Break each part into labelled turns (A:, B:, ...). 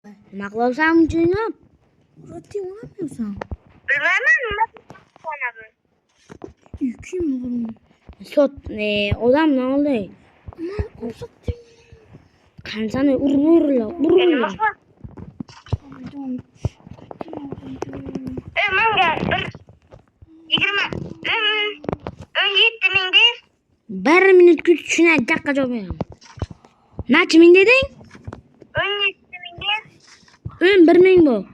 A: Nima qilyapsan Jinob?
B: Rotti uğramıyorsan.
C: Bilmem mi?
B: Kim oğlum?
A: Odam ne oldu?
B: Aman uzattım.
A: Kansani urla.
B: Pardon.
C: Manga 20 17 mingdir.
A: 1 minut kutishini aytaqqa javob beraman. Necha ming deding?
C: 17 mingdir.
A: 11 ming bu.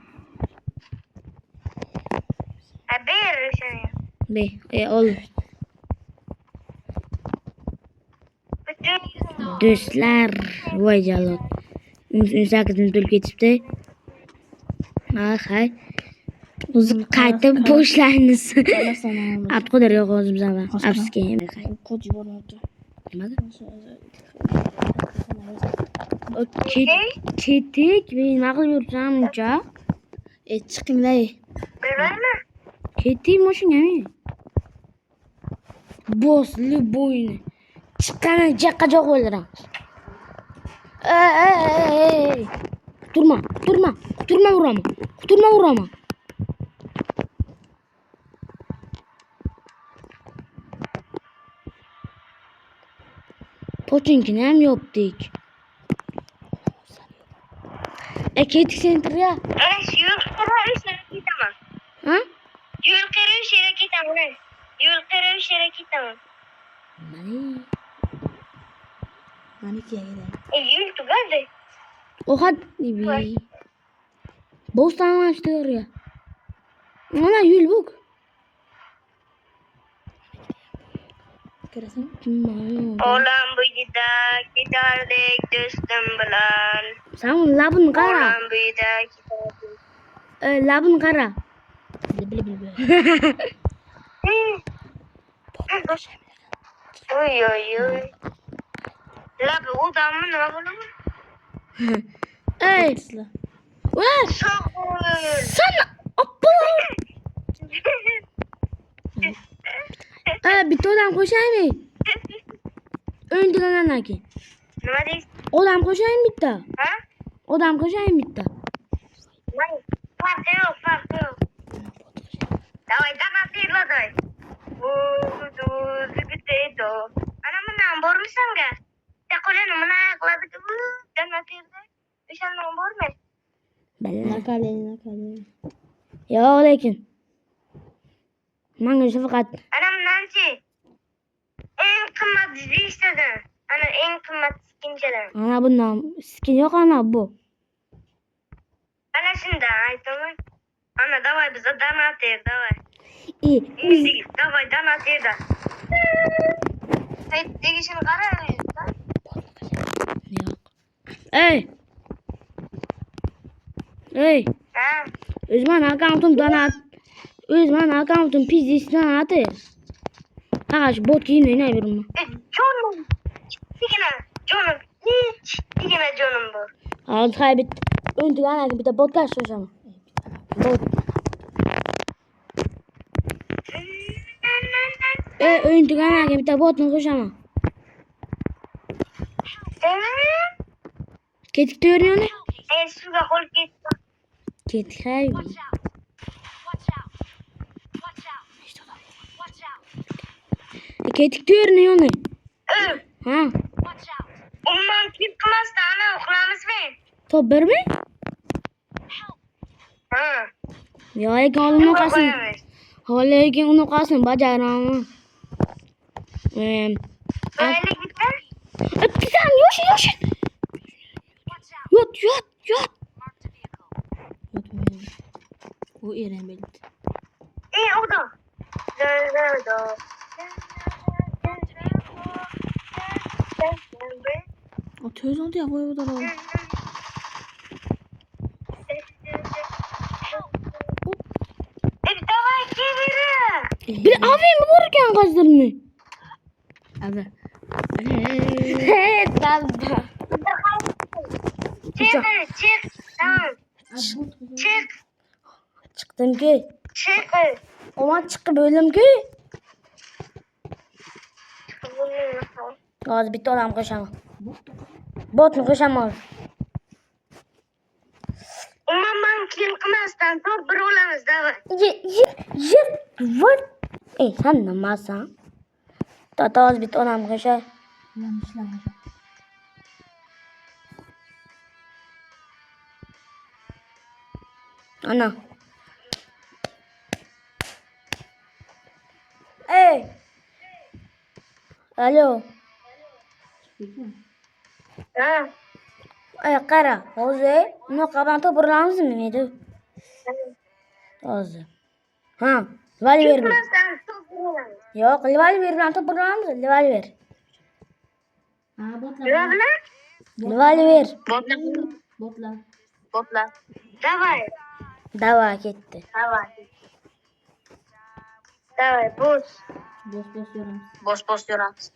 C: Ber şunu.
A: Ol. Do'stlar, voy jalod. 18 minut o'tib ketibdi. Hay. O'zi qaytib boshlaymiz. Abqudar yo'q o'zimizdan. Afsuski.
B: Kod yubormoqda.
A: Nimaga? Ketik. Men nima qilib yuribsan uncha?
B: Chiqinglar.
C: Bilmem mi?
A: Ketik mashinami. Bosli bo'yni. Chiqqani jaqqa joq o'ldiramiz. Turma uraman. Pochinkini ham yopdik. Ketik sentrga.
C: Yo'l qarash ketaman.
A: Ha?
C: Yo'l qarash ketaman. Yo'l qarash ketaman.
B: Maniki yagida.
C: Yo'l tugadi.
A: Oxat nibi. Bostan açtırıyor. Ana yül buk.
B: Kirasan?
C: Olam buyda giderdik dostum bilan.
A: Sen labın kara.
C: Olam buyda giderdik.
A: Labın kara.
B: Bili.
C: Oy. Labi odamın ne yapalım?
A: Ey. Vay. Sen apı. Bitti odam koşayım mı? Öndüren anaki.
C: Ne diyorsun?
A: Odam koşayım bitti.
C: Ha?
A: Odam koşayım bitti.
C: Fark yok. Давай, давай. Zıgıtıydı. Ana mına bormuşsan ga? Takolen mına kıladı ki bu. Danatıydı. Üşenmem borme.
B: Nakale.
A: Yok lekin. Manga fakat.
C: Anam nanchi. En kımmat dizi istedin. Ana en kımmat skinceler.
A: Ana bundan skin yok ana bu.
C: Ana şimdi aytamın. Ana davay bize danatır davay.
A: İyi.
C: İyi davay danatır da. Sen degişini karar
A: Yok. Ey.
C: Ha?
A: Özman akauntun donat. Özman akauntun pizzisi donatı. Kaç bot yine ne birim.
C: Canım. Canım. Hiç dikine canım bu.
A: Al kaybet. Öndü ana bir de bot kaç hocam. Bot. Öndü ana bir de bot mu hocam? Ketik diyor ne?
C: Suga kol git.
A: Ketik hay. Ketik diyor ne? Ha?
C: Umman kim kımas tane okulamız mı?
A: Top bir mi?
C: Ha.
A: Ya lekin onu kasın. Lekin onu kasın bacaramı.
C: Öyle gitme.
A: Güzel yoş. Yot.
B: O Eren belli.
C: O da.
B: O töz oldu ya boy odada.
C: Давай gelirim.
A: Bir abi mi vururken kazdırını?
B: Abi.
A: Evet gazda.
C: Çık. Tamam. Çık.
A: Çıktım ki.
C: Çık.
A: Ama çıkıp bölüm ki. Gaz bitti olan koşamam. Bot mu koşamam?
C: kill qilmasdan top bir olamiz davay.
A: What? Sen nimasan? Tata oz bit onam qo'sha.
B: Ulan işler.
A: Ana. Alo.
C: Ha.
A: Qara, hozir bunaqa bilan to'g'rilamizmi edi? Hozir. Ha, revolver.
C: Qilmasdan top bir olamiz.
A: Yo'q, revolver bilan to'g'rilamiz, revolver.
B: Ha botlar.
C: Nima bilan?
A: Revolver.
B: Botlar.
C: Botlar. Davay.
A: Davay ketdi.
C: Davay. Davay, boş.
B: Boş yoramiz.
C: Boş yoramiz.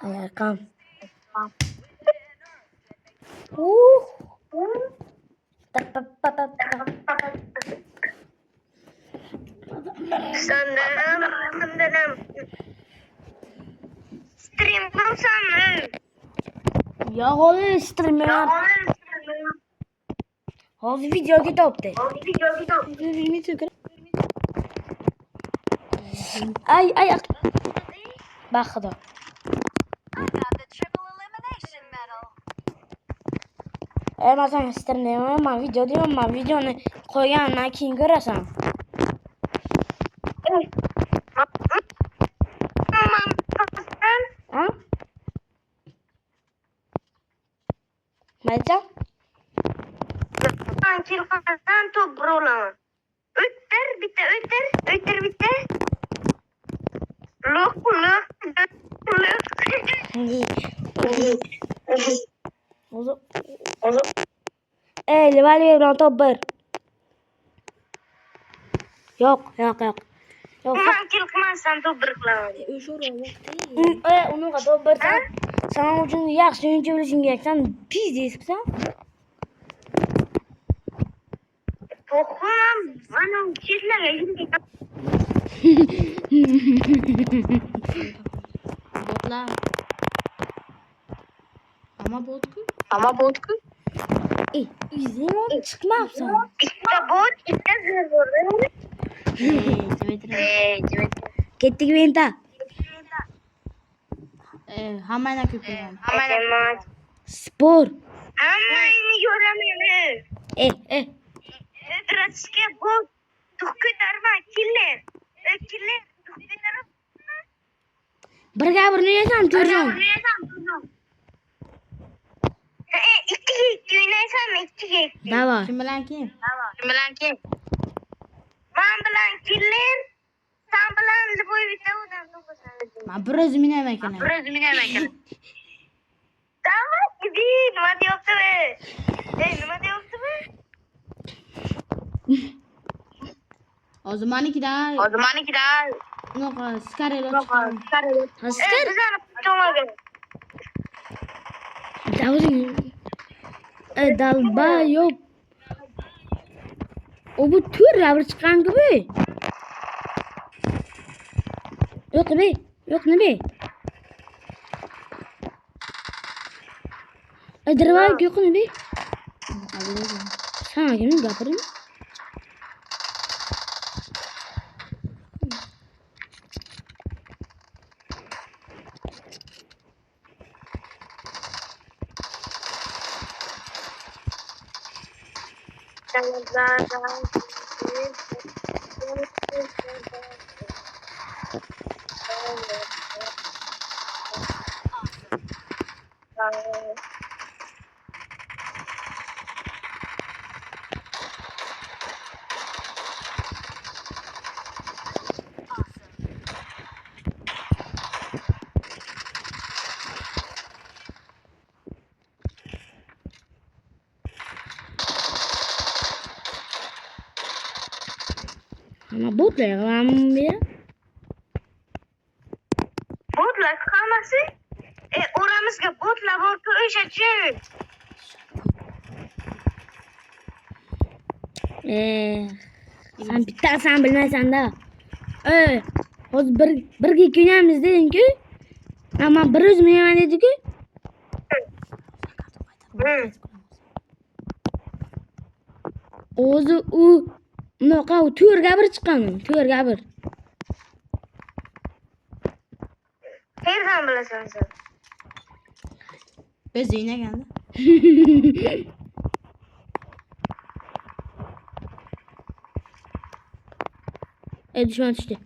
A: Ayarqam.
C: Sandanam. Stream qilsanmi?
A: Yo'q, hozir streamer. Hozir videoga topdi. Ay. Baxdo. Masalan, streamer video deyman, videoni qo'ygandan keyin ko'rasan. Ha? Maycha?
C: Kilqadan top bir olaman. O'ttir bitta. Lo'q.
A: Hozir. Revolver bilan top bir. Yo'q.
C: Man kilqamasdan top bir qilaman.
B: O'sha vaqtda.
A: Unaqa top bir sen uchun yaxshi o'yinchi bo'lishing kerak. Sen pizdeysan.
C: To'xtam, mana chetlarga yurgan.
B: Botlar. Ama botku.
A: Izing chiqmabsan.
C: Bitta bot, bitta zo'r.
A: Ketdik venta.
B: Hammani ko'paygan.
A: Spor.
C: Hammani ko'raman. Dratsga bot. Ko'tarma, killer. Killer, ko'tarma.
A: Birga birni yesam ko'rdim.
C: Ikki o'ynaysanmi? Ikkiga.
A: Davay.
B: Kim bilan kim?
C: Man bilan killer, sen bilan Lvoy bitta odam to'plasan.
B: Men bir o'zim o'ynayman ekan.
C: Davay, gidi, nima deyapti-bu? Nima deyapti-bu?
B: Hozir manikidan. Unaqa skarelo chiqqan.
A: Askar.
C: Bizani to'magan.
A: Davring. Dalba yo'q. O bu tür rabır çıkan gibi. Yok ne be? Dervay yok ne be? Sana kimin kapırın? Ama botla yalan bir.
C: Botlar kalması. Oramızga botlar borku o'sha-chi.
A: Sen bittasan bilmaysan da. Hozir birga ikki o'ynaymiz deding-ku. Men bir o'zim o'ynaman dedi-ku. O'zi u unaqa to'rga bir chiqqan. To'rga bir.
C: Qayerdan bilasan sen?
B: Biz o'ynaganda.
A: Düşman düştü.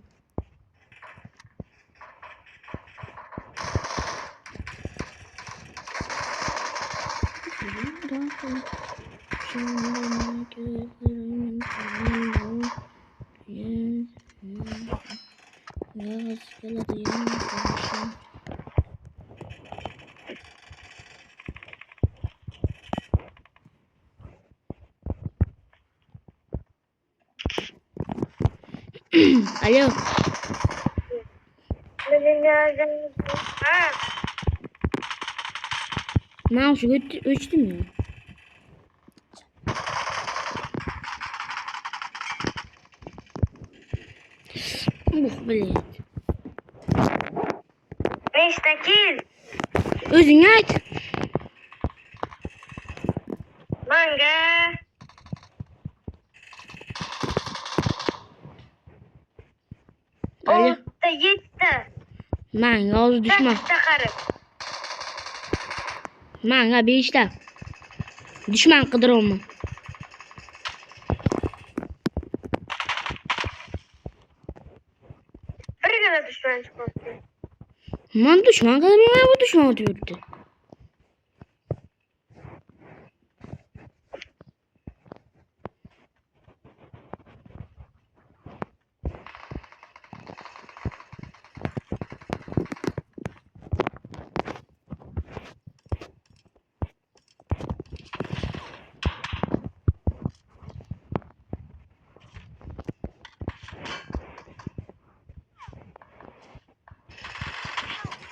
A: Alo.
C: Ha.
A: Ben şu ölçtüm ya. Bu böyle.
C: Beştekil.
A: Özüne ait.
C: Manga.
A: Alo.
C: Olta yetti.
A: Ben yolcu düşman.
C: Kaçta karı?
A: Manga 5'te. Düşman kıdırılma.
C: Bir kadar düşman çıkmıştı.
A: Man düşman kıdırılma bu düşman atıyordu.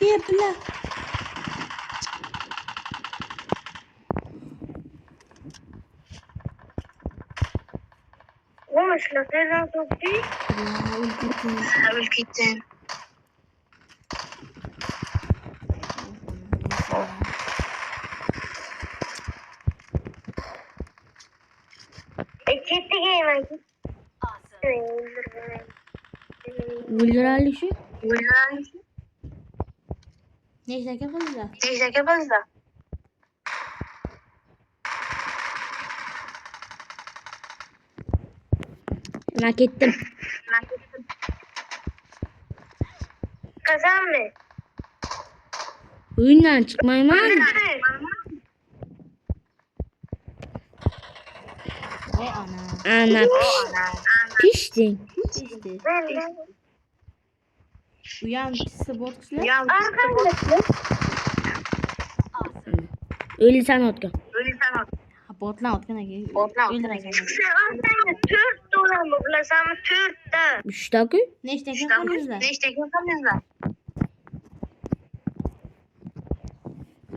B: Yepla.
C: Olmuş la nereden soktu? Abi gittin. Gitti giymen.
A: Güllerali şu.
B: Neyse ki kızlar.
C: Neyse ki bazda.
A: Merak ettim.
C: Kazan mı?
A: Oyundan çıkmayayım abi.
B: O ana.
A: Ana piştin.
B: İşte.
C: Ben
B: Uyan sporcular.
C: Arkadaşlar.
A: Öyle sen otka.
B: Ha botlan otkana gel. Öldüreceğim.
C: Sen Türk dolar mı bulasam Türk de.
A: 3 dakika.
B: Neyse ki kızlar.
C: Neyse ki kızlar.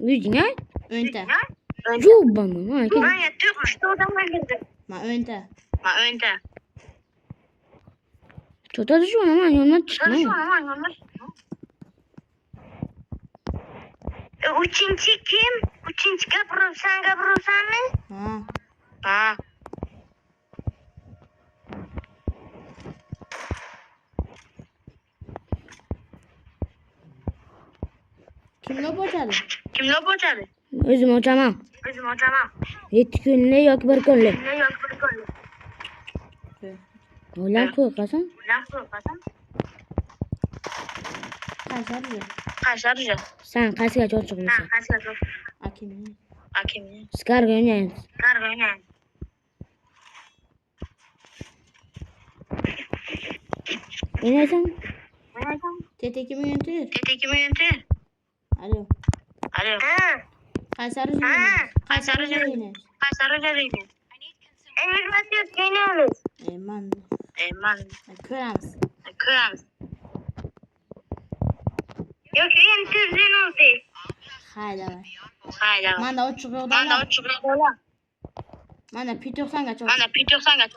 A: Yüzüne ait.
B: Önte.
A: Yok bana. Ha,
C: Ben ya Türk dolar girdim.
B: Ma önte.
C: Önde.
A: Çota düşman ama yoluna çıkmayayım.
C: Üçüncü kim? Üçüncü kapırırsan mı?
B: Ha.
C: Ha.
B: Kimle boşadı?
C: Kimle boşadı?
A: Özüm hocamam.
C: Bizim hocama.
A: 7 günlüğü yok bir günlük.
C: Ne yok bir koy.
A: Oğlan koy kazan.
C: Laf kazan.
B: Kaçardı.
C: Kaçarıcı.
A: Sen kaçıya çok çıkmışsın.
C: Kaçarıcı.
B: Akimi.
C: Hakimi.
A: Sıkar gönlünüz.
C: Kargo ne?
A: Ne sen?
B: Tete kimi yöntür?
C: Tete kimi yönetir?
B: Alo.
C: Alo. Ha.
B: Kaçarıcı
C: Ha.
B: yine.
C: Kaçarıcı
B: yine.
C: Kaçarıcı değil. Enigmat yok geliyoruz.
B: Eman.
C: Eman.
B: Kırams.
C: Kıram. Yok yönetirden oldu.
B: Hayda var.
C: Hayda.
B: Manda o çıkıyor da.
C: Ben de o çıkıyor.
B: Manda pitok sen kaç.
C: Ben de pitok sen kaç.